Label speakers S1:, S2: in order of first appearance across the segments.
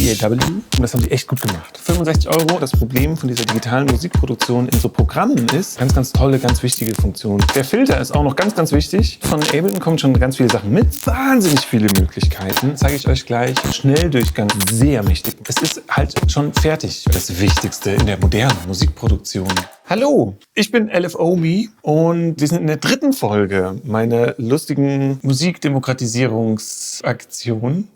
S1: DAW und das haben sie echt gut gemacht. 65 €. Das Problem von dieser digitalen Musikproduktion in so Programmen ist, ganz tolle, ganz wichtige Funktion. Der Filter ist auch noch ganz wichtig. Von Ableton kommen schon ganz viele Sachen mit. Wahnsinnig viele Möglichkeiten. Zeige ich euch gleich. Schnelldurchgang, sehr mächtig. Es ist halt schon fertig. Das Wichtigste in der modernen Musikproduktion. Hallo, ich bin LFOMe und wir sind in der 3. Folge meiner lustigen Musikdemokratisierungsaktion.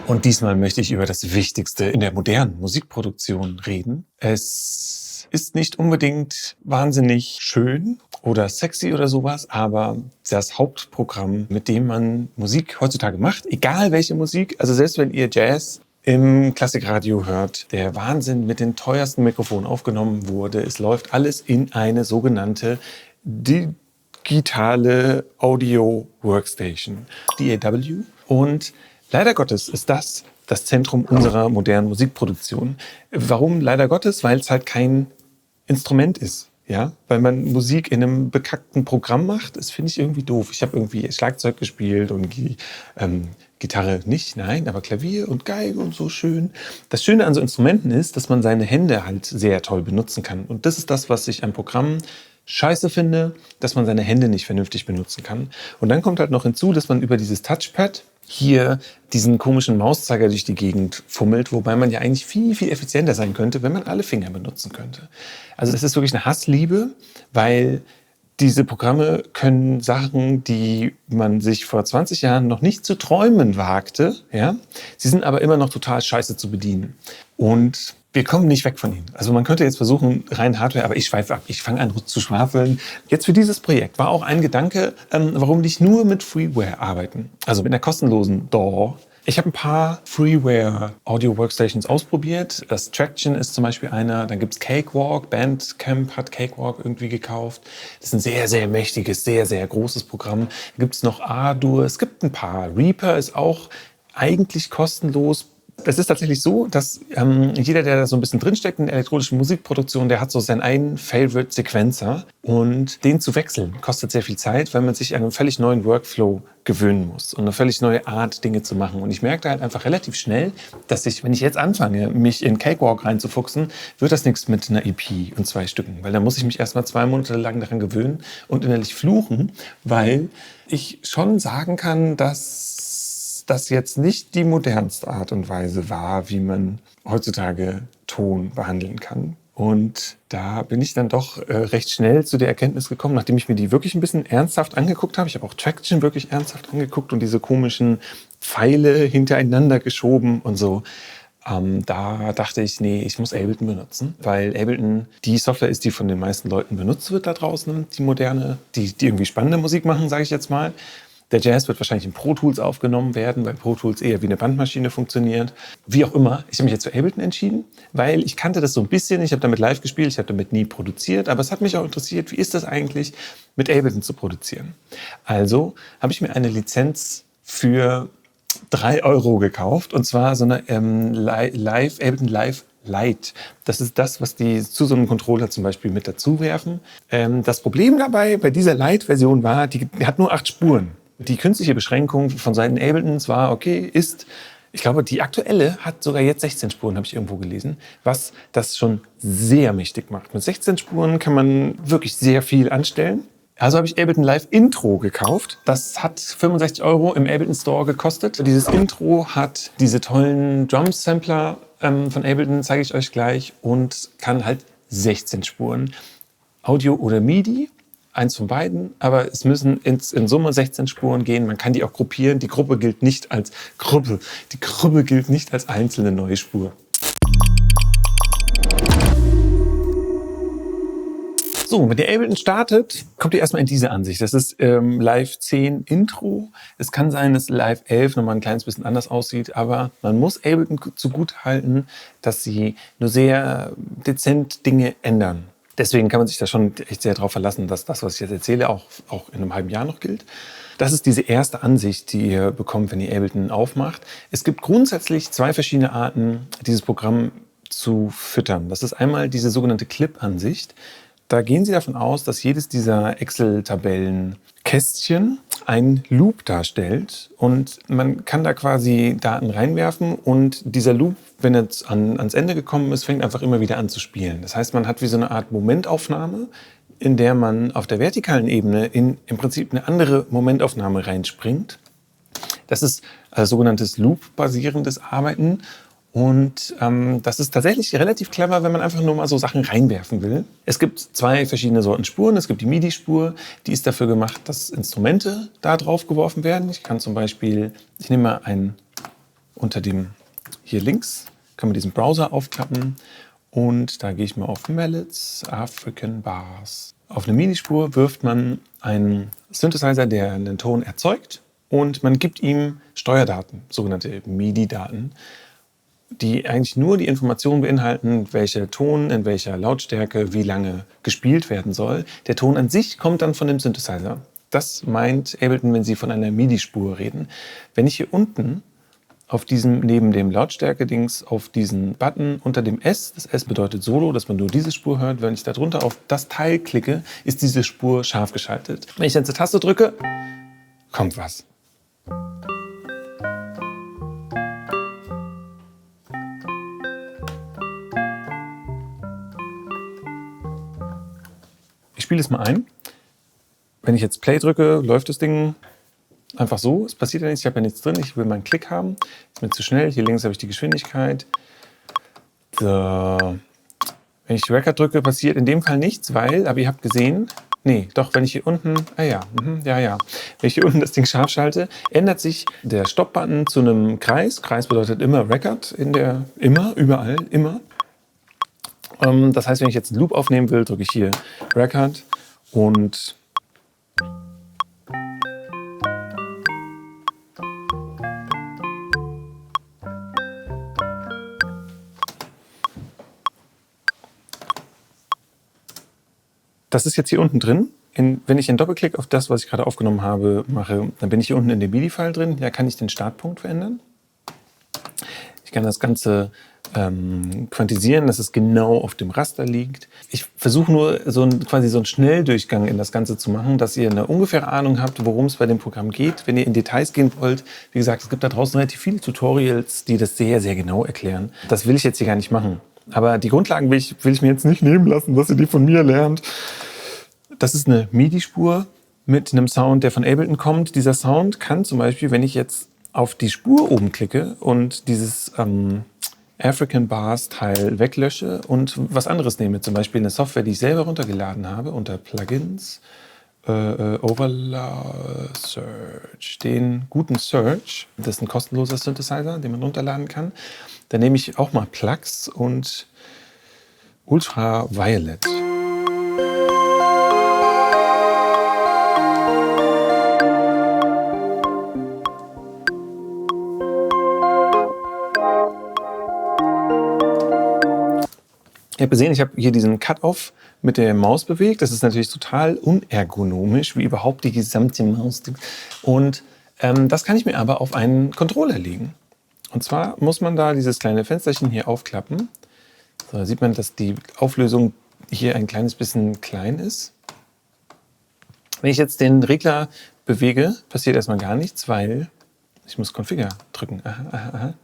S1: Und diesmal möchte ich über das Wichtigste in der modernen Musikproduktion reden. Es ist nicht unbedingt wahnsinnig schön oder sexy oder sowas, aber das Hauptprogramm, mit dem man Musik heutzutage macht, egal welche Musik, also selbst wenn ihr Jazz im Klassikradio hört, der Wahnsinn mit den teuersten Mikrofonen aufgenommen wurde. Es läuft alles in eine sogenannte digitale Audio Workstation, DAW. Und leider Gottes ist das Zentrum unserer modernen Musikproduktion. Warum leider Gottes? Weil es halt kein Instrument ist. Ja, weil man Musik in einem bekackten Programm macht, das finde ich irgendwie doof. Ich habe irgendwie Schlagzeug gespielt und Gitarre nicht, nein, aber Klavier und Geige und so schön. Das Schöne an so Instrumenten ist, dass man seine Hände halt sehr toll benutzen kann. Und das ist das, was ich an Programmen scheiße finde, dass man seine Hände nicht vernünftig benutzen kann. Und dann kommt halt noch hinzu, dass man über dieses Touchpad hier diesen komischen Mauszeiger durch die Gegend fummelt, wobei man ja eigentlich viel effizienter sein könnte, wenn man alle Finger benutzen könnte. Also das ist wirklich eine Hassliebe, weil diese Programme können Sachen, die man sich vor 20 Jahren noch nicht zu träumen wagte, ja, sie sind aber immer noch total scheiße zu bedienen. Und wir kommen nicht weg von ihnen. Also man könnte jetzt versuchen, rein Hardware, aber ich schweife ab. Ich fange an zu schwafeln. Jetzt für dieses Projekt war auch ein Gedanke, warum nicht nur mit Freeware arbeiten. Also mit einer kostenlosen DAW. Ich habe ein paar Freeware-Audio-Workstations ausprobiert. Das Traction ist zum Beispiel einer. Dann gibt's Cakewalk. Bandcamp hat Cakewalk irgendwie gekauft. Das ist ein sehr mächtiges, sehr großes Programm. Dann gibt's noch Ardour. Es gibt ein paar. Reaper ist auch eigentlich kostenlos. Es ist tatsächlich so, dass jeder, der da so ein bisschen drinsteckt in der elektronischen Musikproduktion, der hat so seinen einen Favorite-Sequencer. Und den zu wechseln kostet sehr viel Zeit, weil man sich an einen völlig neuen Workflow gewöhnen muss und eine völlig neue Art, Dinge zu machen. Und ich merkte halt einfach relativ schnell, dass wenn ich jetzt anfange, mich in Cakewalk reinzufuchsen, wird das nichts mit einer EP und 2 Stücken. Weil dann muss ich mich erstmal 2 Monate lang daran gewöhnen und innerlich fluchen, weil ich schon sagen kann, dass das jetzt nicht die modernste Art und Weise war, wie man heutzutage Ton behandeln kann. Und da bin ich dann doch recht schnell zu der Erkenntnis gekommen, nachdem ich mir die wirklich ein bisschen ernsthaft angeguckt habe. Ich habe auch Traction wirklich ernsthaft angeguckt und diese komischen Pfeile hintereinander geschoben und so. Da dachte ich, nee, ich muss Ableton benutzen, weil Ableton die Software ist, die von den meisten Leuten benutzt wird da draußen, die moderne, die irgendwie spannende Musik machen, sage ich jetzt mal. Der Jazz wird wahrscheinlich in Pro Tools aufgenommen werden, weil Pro Tools eher wie eine Bandmaschine funktioniert. Wie auch immer, ich habe mich jetzt für Ableton entschieden, weil ich kannte das so ein bisschen. Ich habe damit live gespielt, ich habe damit nie produziert. Aber es hat mich auch interessiert, wie ist das eigentlich, mit Ableton zu produzieren. Also habe ich mir eine Lizenz für 3 € gekauft. Und zwar so eine Ableton Live Lite. Das ist das, was die zu so einem Controller zum Beispiel mit dazu werfen. Das Problem dabei bei dieser Lite-Version war, die hat nur 8 Spuren. Die künstliche Beschränkung von Seiten Abletons war ich glaube, die aktuelle hat sogar jetzt 16 Spuren, habe ich irgendwo gelesen, was das schon sehr mächtig macht. Mit 16 Spuren kann man wirklich sehr viel anstellen. Also habe ich Ableton Live Intro gekauft. Das hat 65 € im Ableton Store gekostet. Dieses Intro hat diese tollen Drum-Sampler von Ableton, zeige ich euch gleich, und kann halt 16 Spuren. Audio oder MIDI. Eins von beiden, aber es müssen in Summe 16 Spuren gehen. Man kann die auch gruppieren. Die Gruppe gilt nicht als Gruppe. Die Gruppe gilt nicht als einzelne neue Spur. So, wenn ihr Ableton startet, kommt ihr erstmal in diese Ansicht. Das ist Live 10 Intro. Es kann sein, dass Live 11 nochmal ein kleines bisschen anders aussieht, aber man muss Ableton zugutehalten, dass sie nur sehr dezent Dinge ändern. Deswegen kann man sich da schon echt sehr darauf verlassen, dass das, was ich jetzt erzähle, auch in einem halben Jahr noch gilt. Das ist diese erste Ansicht, die ihr bekommt, wenn ihr Ableton aufmacht. Es gibt grundsätzlich 2 verschiedene Arten, dieses Programm zu füttern. Das ist einmal diese sogenannte Clip-Ansicht. Da gehen Sie davon aus, dass jedes dieser Excel-Tabellen Kästchen ein Loop darstellt und man kann da quasi Daten reinwerfen und dieser Loop, wenn er ans Ende gekommen ist, fängt einfach immer wieder an zu spielen. Das heißt, man hat wie so eine Art Momentaufnahme, in der man auf der vertikalen Ebene im Prinzip eine andere Momentaufnahme reinspringt. Das ist sogenanntes Loop-basierendes Arbeiten. Und das ist tatsächlich relativ clever, wenn man einfach nur mal so Sachen reinwerfen will. Es gibt 2 verschiedene Sorten Spuren. Es gibt die MIDI-Spur, die ist dafür gemacht, dass Instrumente da drauf geworfen werden. Ich kann zum Beispiel, ich nehme mal einen unter dem, hier links, kann man diesen Browser aufklappen und da gehe ich mal auf Mallets, African Bass. Auf eine MIDI-Spur wirft man einen Synthesizer, der einen Ton erzeugt und man gibt ihm Steuerdaten, sogenannte MIDI-Daten, die eigentlich nur die Informationen beinhalten, welcher Ton in welcher Lautstärke wie lange gespielt werden soll. Der Ton an sich kommt dann von dem Synthesizer. Das meint Ableton, wenn Sie von einer MIDI-Spur reden. Wenn ich hier unten auf diesem, neben dem Lautstärke-Dings, auf diesen Button unter dem S, das S bedeutet Solo, dass man nur diese Spur hört, wenn ich da drunter auf das Teil klicke, ist diese Spur scharf geschaltet. Wenn ich dann zur Taste drücke, kommt was. Ich spiele es mal ein. Wenn ich jetzt Play drücke, läuft das Ding einfach so. Es passiert ja nichts, ich habe ja nichts drin. Ich will meinen Klick haben. Ist mir zu schnell. Hier links habe ich die Geschwindigkeit. So. Wenn ich Record drücke, passiert in dem Fall nichts, weil, aber ihr habt gesehen, nee, doch, wenn ich hier unten, ja. Wenn ich hier unten das Ding scharf schalte, ändert sich der Stop-Button zu einem Kreis. Kreis bedeutet immer Record, überall, immer. Das heißt, wenn ich jetzt einen Loop aufnehmen will, drücke ich hier Record und das ist jetzt hier unten drin. Wenn ich einen Doppelklick auf das, was ich gerade aufgenommen habe, mache, dann bin ich hier unten in dem MIDI-File drin. Da kann ich den Startpunkt verändern. Ich kann das Ganze quantisieren, dass es genau auf dem Raster liegt. Ich versuche nur quasi so einen Schnelldurchgang in das Ganze zu machen, dass ihr eine ungefähre Ahnung habt, worum es bei dem Programm geht. Wenn ihr in Details gehen wollt, wie gesagt, es gibt da draußen relativ viele Tutorials, die das sehr, sehr genau erklären. Das will ich jetzt hier gar nicht machen. Aber die Grundlagen will ich mir jetzt nicht nehmen lassen, dass ihr die von mir lernt. Das ist eine MIDI-Spur mit einem Sound, der von Ableton kommt. Dieser Sound kann zum Beispiel, wenn ich jetzt auf die Spur oben klicke und dieses African Bass Teil weglösche und was anderes nehme, zum Beispiel eine Software, die ich selber runtergeladen habe, unter Plugins, Overlay Search, den guten Search, das ist ein kostenloser Synthesizer, den man runterladen kann. Da nehme ich auch mal Plugs und Ultraviolet. Ihr habt gesehen, ich habe hier diesen Cut-Off mit der Maus bewegt. Das ist natürlich total unergonomisch, wie überhaupt die gesamte Maus. Und das kann ich mir aber auf einen Controller legen. Und zwar muss man da dieses kleine Fensterchen hier aufklappen. So, da sieht man, dass die Auflösung hier ein kleines bisschen klein ist. Wenn ich jetzt den Regler bewege, passiert erstmal gar nichts, weil ich muss Configure drücken. Aha.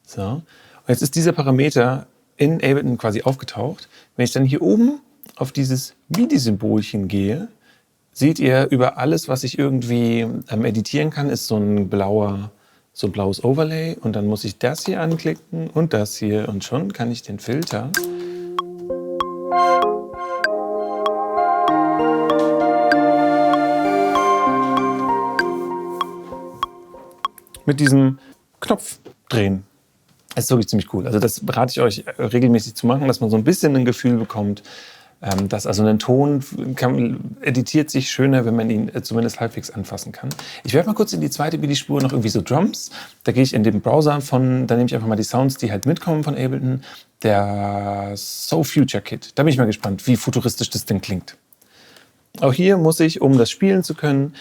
S1: So. Und jetzt ist dieser Parameter in Ableton quasi aufgetaucht. Wenn ich dann hier oben auf dieses MIDI-Symbolchen gehe, seht ihr, über alles, was ich irgendwie editieren kann, ist so ein blaues Overlay. Und dann muss ich das hier anklicken und das hier. Und schon kann ich den Filter mit diesem Knopf drehen. Das ist wirklich ziemlich cool. Also das rate ich euch regelmäßig zu machen, dass man so ein bisschen ein Gefühl bekommt, dass also ein Ton editiert sich schöner, wenn man ihn zumindest halbwegs anfassen kann. Ich werde mal kurz in die zweite MIDI-Spur noch irgendwie so Drums. Da gehe ich in den Browser da nehme ich einfach mal die Sounds, die halt mitkommen von Ableton. Der So Future Kit. Da bin ich mal gespannt, wie futuristisch das Ding klingt. Auch hier muss ich, um das spielen zu können,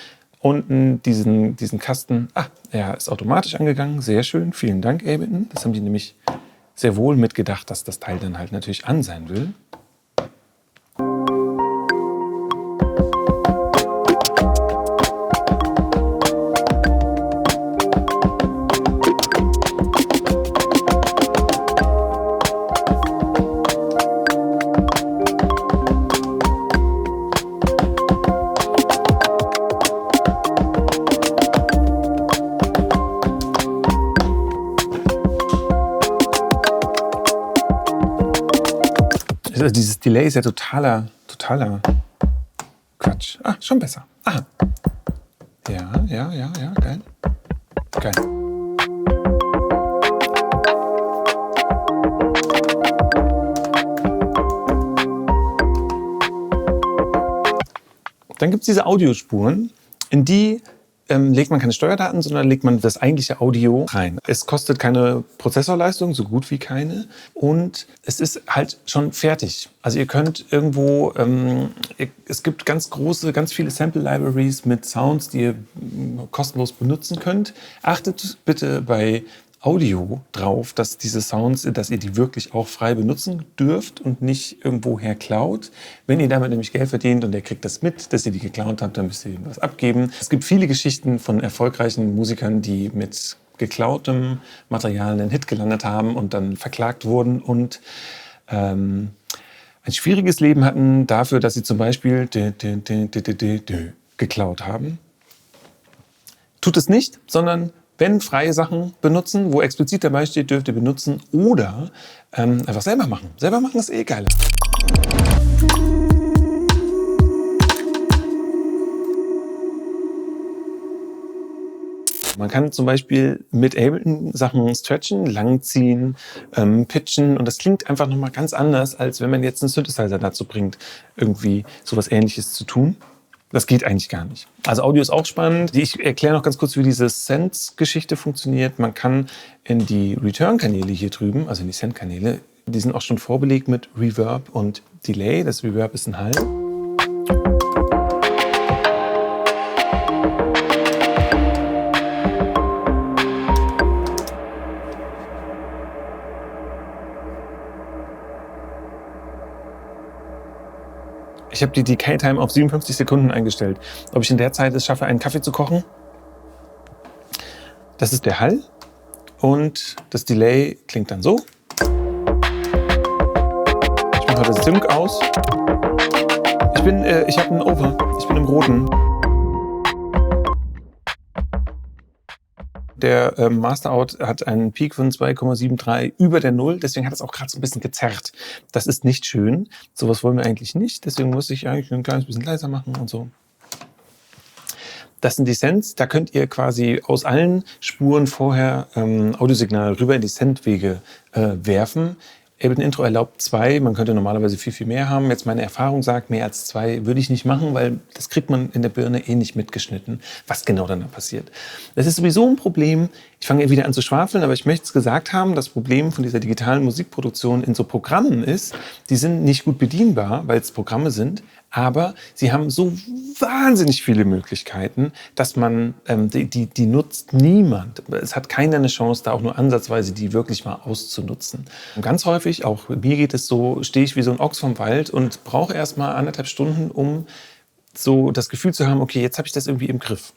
S1: unten diesen Kasten, er ist automatisch angegangen, sehr schön, vielen Dank Ableton. Das haben die nämlich sehr wohl mitgedacht, dass das Teil dann halt natürlich an sein will. Also dieses Delay ist ja totaler Quatsch. Ah, schon besser. Aha. Ja, geil. Geil. Dann gibt es diese Audiospuren, in die legt man keine Steuerdaten, sondern legt man das eigentliche Audio rein. Es kostet keine Prozessorleistung, so gut wie keine. Und es ist halt schon fertig. Also ihr könnt irgendwo, es gibt ganz viele Sample-Libraries mit Sounds, die ihr kostenlos benutzen könnt. Achtet bitte bei Audio drauf, dass diese Sounds, dass ihr die wirklich auch frei benutzen dürft und nicht irgendwoher klaut. Wenn ihr damit nämlich Geld verdient und ihr kriegt das mit, dass ihr die geklaut habt, dann müsst ihr ihm was abgeben. Es gibt viele Geschichten von erfolgreichen Musikern, die mit geklautem Material einen Hit gelandet haben und dann verklagt wurden und ein schwieriges Leben hatten dafür, dass sie zum Beispiel geklaut haben. Tut es nicht, sondern wenn freie Sachen benutzen, wo explizit dabei steht, dürft ihr benutzen oder einfach selber machen. Selber machen ist eh geiler. Man kann zum Beispiel mit Ableton Sachen stretchen, langziehen, pitchen und das klingt einfach nochmal ganz anders, als wenn man jetzt einen Synthesizer dazu bringt, irgendwie sowas Ähnliches zu tun. Das geht eigentlich gar nicht. Also Audio ist auch spannend. Ich erkläre noch ganz kurz, wie diese Send-Geschichte funktioniert. Man kann in die Return-Kanäle hier drüben, also in die Send-Kanäle, die sind auch schon vorbelegt mit Reverb und Delay. Das Reverb ist ein Hall. Ich habe die Decay-Time auf 57 Sekunden eingestellt. Ob ich in der Zeit es schaffe, einen Kaffee zu kochen? Das ist der Hall. Und das Delay klingt dann so. Ich mache das Sync aus. Ich habe einen Over. Ich bin im Roten. Der Masterout hat einen Peak von 2,73 über der Null. Deswegen hat es auch gerade so ein bisschen gezerrt. Das ist nicht schön. Sowas wollen wir eigentlich nicht. Deswegen muss ich eigentlich ein kleines bisschen leiser machen und so. Das sind die Sends. Da könnt ihr quasi aus allen Spuren vorher Audiosignale rüber in die Sendwege werfen. Ableton Intro erlaubt 2, man könnte normalerweise viel mehr haben. Jetzt meine Erfahrung sagt, mehr als 2 würde ich nicht machen, weil das kriegt man in der Birne eh nicht mitgeschnitten, was genau dann da passiert. Das ist sowieso ein Problem. Ich fange wieder an zu schwafeln, aber ich möchte es gesagt haben, das Problem von dieser digitalen Musikproduktion in so Programmen ist, die sind nicht gut bedienbar, weil es Programme sind, aber sie haben so wahnsinnig viele Möglichkeiten, dass man, die nutzt niemand. Es hat keiner eine Chance, da auch nur ansatzweise die wirklich mal auszunutzen. Und ganz häufig, auch mir geht es so, stehe ich wie so ein Ochs vom Wald und brauche erst mal 1,5 Stunden, um so das Gefühl zu haben, okay, jetzt habe ich das irgendwie im Griff.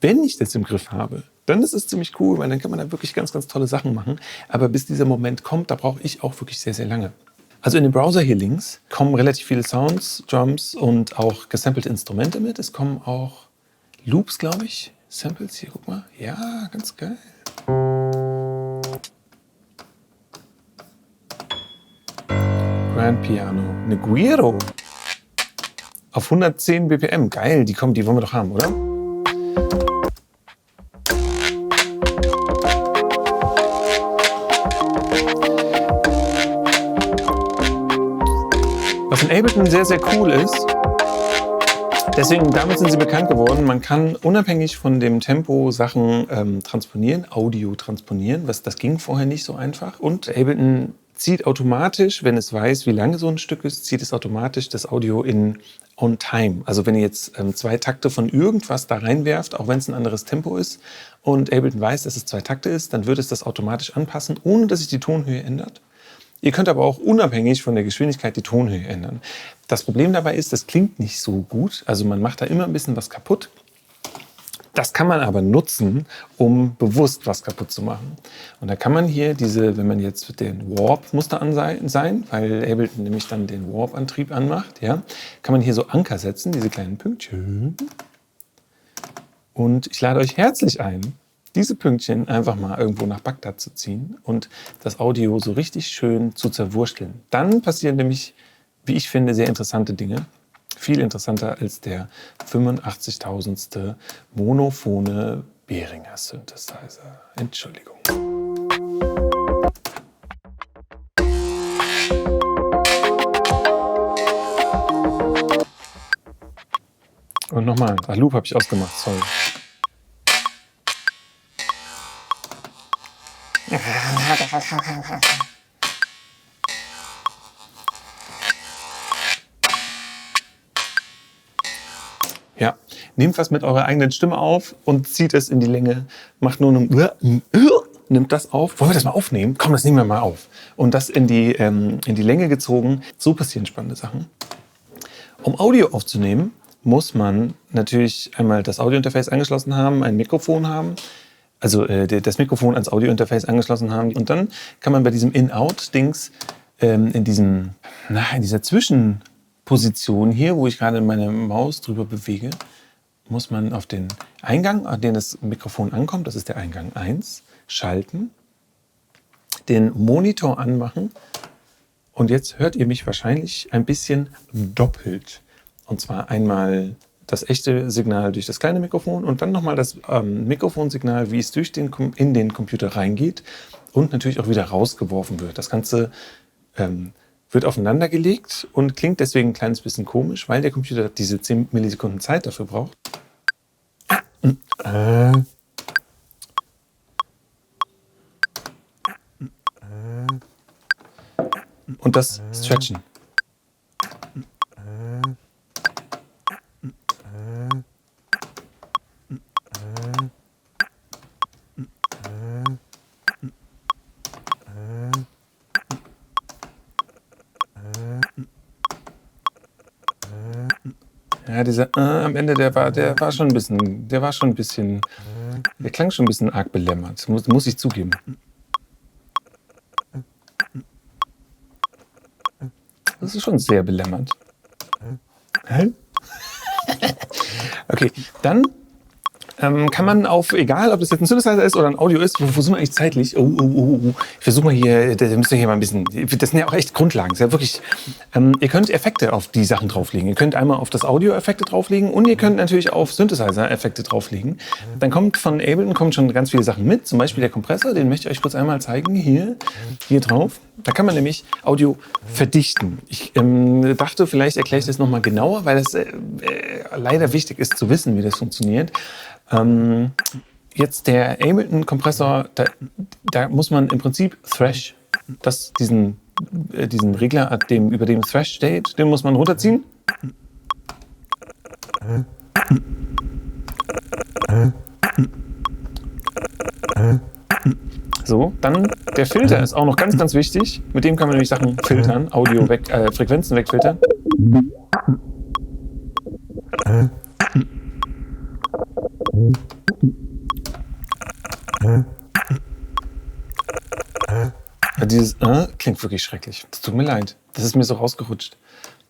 S1: Wenn ich das im Griff habe, dann ist es ziemlich cool, weil dann kann man da wirklich ganz tolle Sachen machen. Aber bis dieser Moment kommt, da brauche ich auch wirklich sehr lange. Also in dem Browser hier links kommen relativ viele Sounds, Drums und auch gesampelte Instrumente mit. Es kommen auch Loops, glaube ich. Samples hier, guck mal. Ja, ganz geil. Grand Piano. Eine Guiro. Auf 110 BPM. Geil, die wollen wir doch haben, oder? Was in Ableton sehr cool ist, deswegen damit sind sie bekannt geworden, man kann unabhängig von dem Tempo Sachen transponieren, Audio transponieren, das ging vorher nicht so einfach. Und Ableton zieht automatisch, wenn es weiß, wie lange so ein Stück ist, zieht es automatisch das Audio in on time. Also wenn ihr jetzt 2 Takte von irgendwas da reinwerft, auch wenn es ein anderes Tempo ist und Ableton weiß, dass es 2 Takte ist, dann wird es das automatisch anpassen, ohne dass sich die Tonhöhe ändert. Ihr könnt aber auch unabhängig von der Geschwindigkeit die Tonhöhe ändern. Das Problem dabei ist, das klingt nicht so gut. Also man macht da immer ein bisschen was kaputt. Das kann man aber nutzen, um bewusst was kaputt zu machen. Und da kann man hier wenn man jetzt den Warp muss da an sein, weil Ableton nämlich dann den Warp-Antrieb anmacht, ja, kann man hier so Anker setzen, diese kleinen Pünktchen. Und ich lade euch herzlich ein, diese Pünktchen einfach mal irgendwo nach Bagdad zu ziehen und das Audio so richtig schön zu zerwursteln. Dann passieren nämlich wie ich finde, sehr interessante Dinge. Viel interessanter als der 85.000. monophone Behringer Synthesizer. Entschuldigung. Und nochmal, Loop habe ich ausgemacht, sorry. Ja, nehmt was mit eurer eigenen Stimme auf und zieht es in die Länge. Macht nur nimmt das auf. Wollen wir das mal aufnehmen? Komm, das nehmen wir mal auf. Und das in die Länge gezogen. So passieren spannende Sachen. Um Audio aufzunehmen, muss man natürlich einmal das Audiointerface angeschlossen haben, ein Mikrofon haben. Also das Mikrofon ans Audiointerface angeschlossen haben. Und dann kann man bei diesem In-Out-Dings in dieser Zwischenposition hier, wo ich gerade meine Maus drüber bewege, muss man auf den Eingang, an den das Mikrofon ankommt, das ist der Eingang 1, schalten, den Monitor anmachen und jetzt hört ihr mich wahrscheinlich ein bisschen doppelt. Und zwar einmal das echte Signal durch das kleine Mikrofon und dann nochmal das Mikrofonsignal, wie es in den Computer reingeht und natürlich auch wieder rausgeworfen wird. Das Ganze wird aufeinander gelegt und klingt deswegen ein kleines bisschen komisch, weil der Computer diese 10 Millisekunden Zeit dafür braucht. Und das Stretchen. Ja, dieser am Ende, der klang schon ein bisschen arg belämmert, muss ich zugeben. Das ist schon sehr belämmert. Hä? Okay, dann kann man egal ob das jetzt ein Synthesizer ist oder ein Audio ist, wo sind wir eigentlich zeitlich? Ich versuche mal hier, da müsst ihr hier mal ein bisschen, das sind ja auch echt Grundlagen, das ist ja wirklich, ihr könnt Effekte auf die Sachen drauflegen. Ihr könnt einmal auf das Audio-Effekte drauflegen und ihr könnt natürlich auf Synthesizer-Effekte drauflegen. Dann von Ableton schon ganz viele Sachen mit, zum Beispiel der Kompressor, den möchte ich euch kurz einmal zeigen, hier drauf. Da kann man nämlich Audio verdichten. Ich dachte, vielleicht erkläre ich das nochmal genauer, weil es leider wichtig ist zu wissen, wie das funktioniert. Jetzt der Ableton-Kompressor, da muss man im Prinzip Thrash, diesen Regler, über dem Thrash steht, den muss man runterziehen. So, dann der Filter ist auch noch ganz, ganz wichtig. Mit dem kann man nämlich Sachen filtern, Frequenzen wegfiltern. Dieses klingt wirklich schrecklich. Das tut mir leid. Das ist mir so rausgerutscht.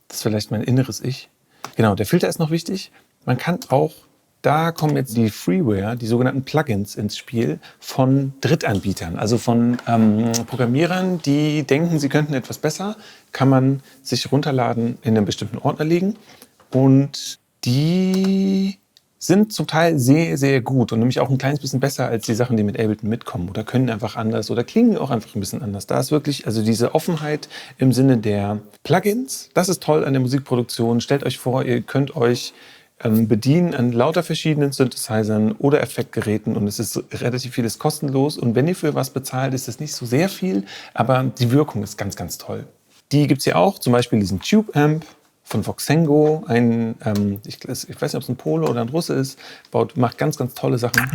S1: Das ist vielleicht mein inneres Ich. Genau, der Filter ist noch wichtig. Man kann auch, da kommen jetzt die Freeware, die sogenannten Plugins ins Spiel von Drittanbietern. Also von Programmierern, die denken, sie könnten etwas besser, kann man sich runterladen, in einen bestimmten Ordner legen. Und die sind zum Teil sehr, sehr gut und nämlich auch ein kleines bisschen besser als die Sachen, die mit Ableton mitkommen oder können einfach anders oder klingen auch einfach ein bisschen anders. Da ist wirklich, also diese Offenheit im Sinne der Plugins, das ist toll an der Musikproduktion. Stellt euch vor, ihr könnt euch bedienen an lauter verschiedenen Synthesizern oder Effektgeräten und es ist relativ vieles kostenlos und wenn ihr für was bezahlt, ist das nicht so sehr viel, aber die Wirkung ist ganz, ganz toll. Die gibt es hier auch, zum Beispiel diesen Tube Amp von Voxengo, ich weiß nicht, ob es ein Pole oder ein Russe ist, macht ganz, ganz tolle Sachen.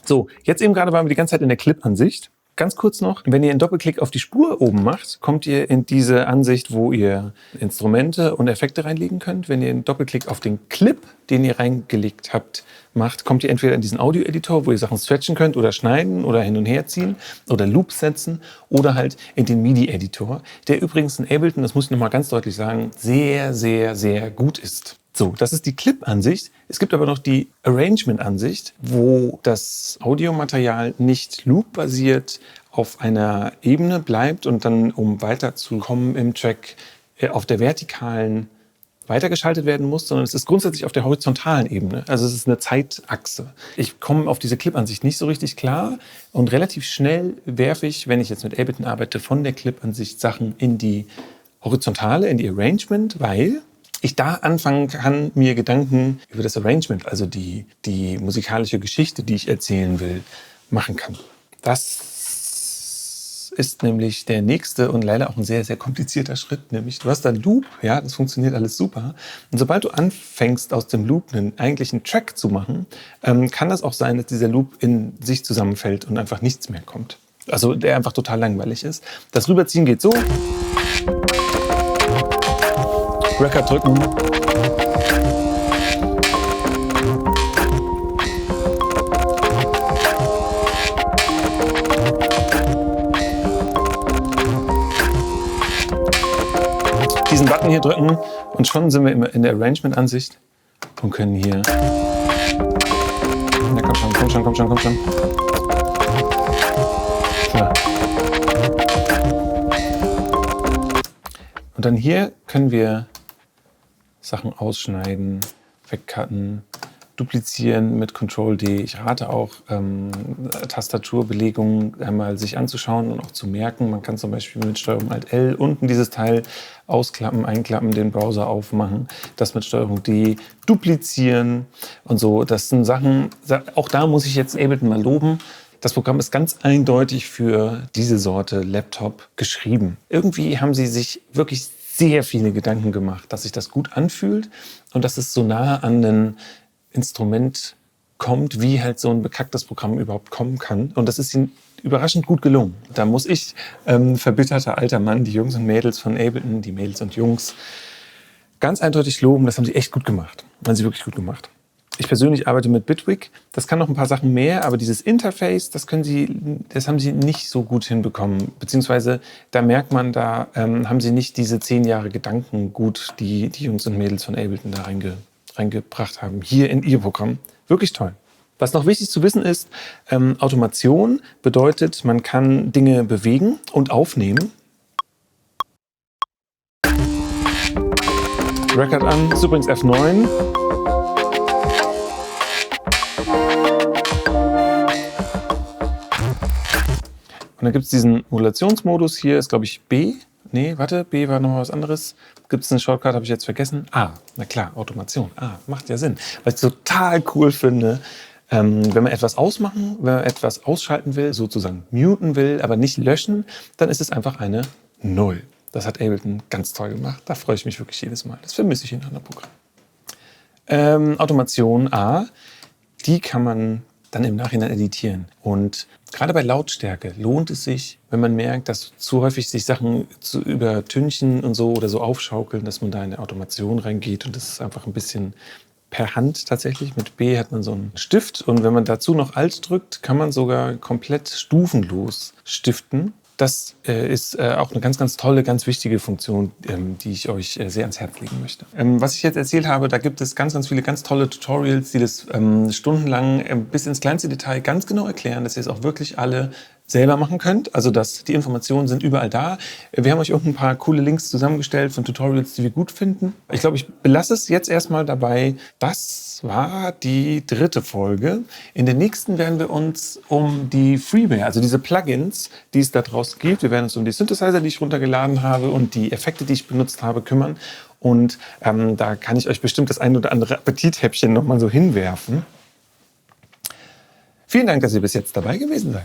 S1: So, jetzt eben gerade waren wir die ganze Zeit in der Clip-Ansicht. Ganz kurz noch, wenn ihr einen Doppelklick auf die Spur oben macht, kommt ihr in diese Ansicht, wo ihr Instrumente und Effekte reinlegen könnt. Wenn ihr einen Doppelklick auf den Clip, den ihr reingelegt habt, macht, kommt ihr entweder in diesen Audio-Editor, wo ihr Sachen stretchen könnt oder schneiden oder hin und her ziehen oder Loops setzen oder halt in den MIDI-Editor, der übrigens in Ableton, das muss ich nochmal ganz deutlich sagen, sehr, sehr, sehr gut ist. So, das ist die Clip-Ansicht. Es gibt aber noch die Arrangement-Ansicht, wo das Audiomaterial nicht loop-basiert auf einer Ebene bleibt und dann, um weiterzukommen im Track, auf der vertikalen weitergeschaltet werden muss, sondern es ist grundsätzlich auf der horizontalen Ebene. Also es ist eine Zeitachse. Ich komme auf diese Clip-Ansicht nicht so richtig klar und relativ schnell werfe ich, wenn ich jetzt mit Ableton arbeite, von der Clip-Ansicht Sachen in die horizontale, in die Arrangement, weil ich da anfangen kann, mir Gedanken über das Arrangement, also die musikalische Geschichte, die ich erzählen will, machen kann. Das ist nämlich der nächste und leider auch ein sehr, sehr komplizierter Schritt. Nämlich, du hast da einen Loop, ja, das funktioniert alles super. Und sobald du anfängst, aus dem Loop einen eigentlichen Track zu machen, kann das auch sein, dass dieser Loop in sich zusammenfällt und einfach nichts mehr kommt. Also der einfach total langweilig ist. Das Rüberziehen geht so. Record drücken. Diesen Button hier drücken und schon sind wir in der Arrangement-Ansicht und können hier. Na, komm schon, komm schon, komm schon, komm schon. So. Und dann hier können wir Sachen ausschneiden, wegcutten, duplizieren mit Ctrl-D. Ich rate auch, Tastaturbelegungen einmal sich anzuschauen und auch zu merken. Man kann zum Beispiel mit STRG-Alt-L unten dieses Teil ausklappen, einklappen, den Browser aufmachen, das mit STRG-D duplizieren und so. Das sind Sachen, auch da muss ich jetzt Ableton mal loben. Das Programm ist ganz eindeutig für diese Sorte Laptop geschrieben. Irgendwie haben sie sich wirklich sehr viele Gedanken gemacht, dass sich das gut anfühlt und dass es so nah an ein Instrument kommt, wie halt so ein bekacktes Programm überhaupt kommen kann. Und das ist ihnen überraschend gut gelungen. Da muss ich, verbitterter alter Mann, die Jungs und Mädels von Ableton, die Mädels und Jungs, ganz eindeutig loben. Das haben sie echt gut gemacht. Das haben sie wirklich gut gemacht. Ich persönlich arbeite mit Bitwig. Das kann noch ein paar Sachen mehr, aber dieses Interface, das haben sie nicht so gut hinbekommen. Beziehungsweise da merkt man, da haben sie nicht diese 10 Jahre Gedanken gut, die Jungs und Mädels von Ableton da reingebracht haben. Hier in ihr Programm. Wirklich toll. Was noch wichtig zu wissen ist, Automation bedeutet, man kann Dinge bewegen und aufnehmen. Record an, ist übrigens F9. Und dann gibt es diesen Modulationsmodus. Hier ist, glaube ich, B. Nee, warte, B war noch was anderes. Gibt es einen Shortcut, habe ich jetzt vergessen. A, na klar, Automation. Macht ja Sinn. Weil ich total cool finde, wenn man etwas ausmachen, wenn man etwas ausschalten will, sozusagen muten will, aber nicht löschen, dann ist es einfach eine 0. Das hat Ableton ganz toll gemacht. Da freue ich mich wirklich jedes Mal. Das vermisse ich in anderen Programmen. Automation A, die kann man dann im Nachhinein editieren. Und gerade bei Lautstärke lohnt es sich, wenn man merkt, dass zu häufig sich Sachen übertünchen und so oder so aufschaukeln, dass man da in eine Automation reingeht und das ist einfach ein bisschen per Hand tatsächlich. Mit B hat man so einen Stift und wenn man dazu noch Alt drückt, kann man sogar komplett stufenlos stiften. Das ist auch eine ganz, ganz tolle, ganz wichtige Funktion, die ich euch sehr ans Herz legen möchte. Was ich jetzt erzählt habe, da gibt es ganz, ganz viele ganz tolle Tutorials, die das stundenlang bis ins kleinste Detail ganz genau erklären, dass ihr es auch wirklich alle selber machen könnt. Also die Informationen sind überall da. Wir haben euch auch ein paar coole Links zusammengestellt von Tutorials, die wir gut finden. Ich glaube, ich belasse es jetzt erstmal dabei. Das war die 3. Folge. In der nächsten werden wir uns um die Freeware, also diese Plugins, die es da draußen gibt. Wir werden uns um die Synthesizer, die ich runtergeladen habe und die Effekte, die ich benutzt habe, kümmern. Und da kann ich euch bestimmt das ein oder andere Appetithäppchen nochmal so hinwerfen. Vielen Dank, dass ihr bis jetzt dabei gewesen seid.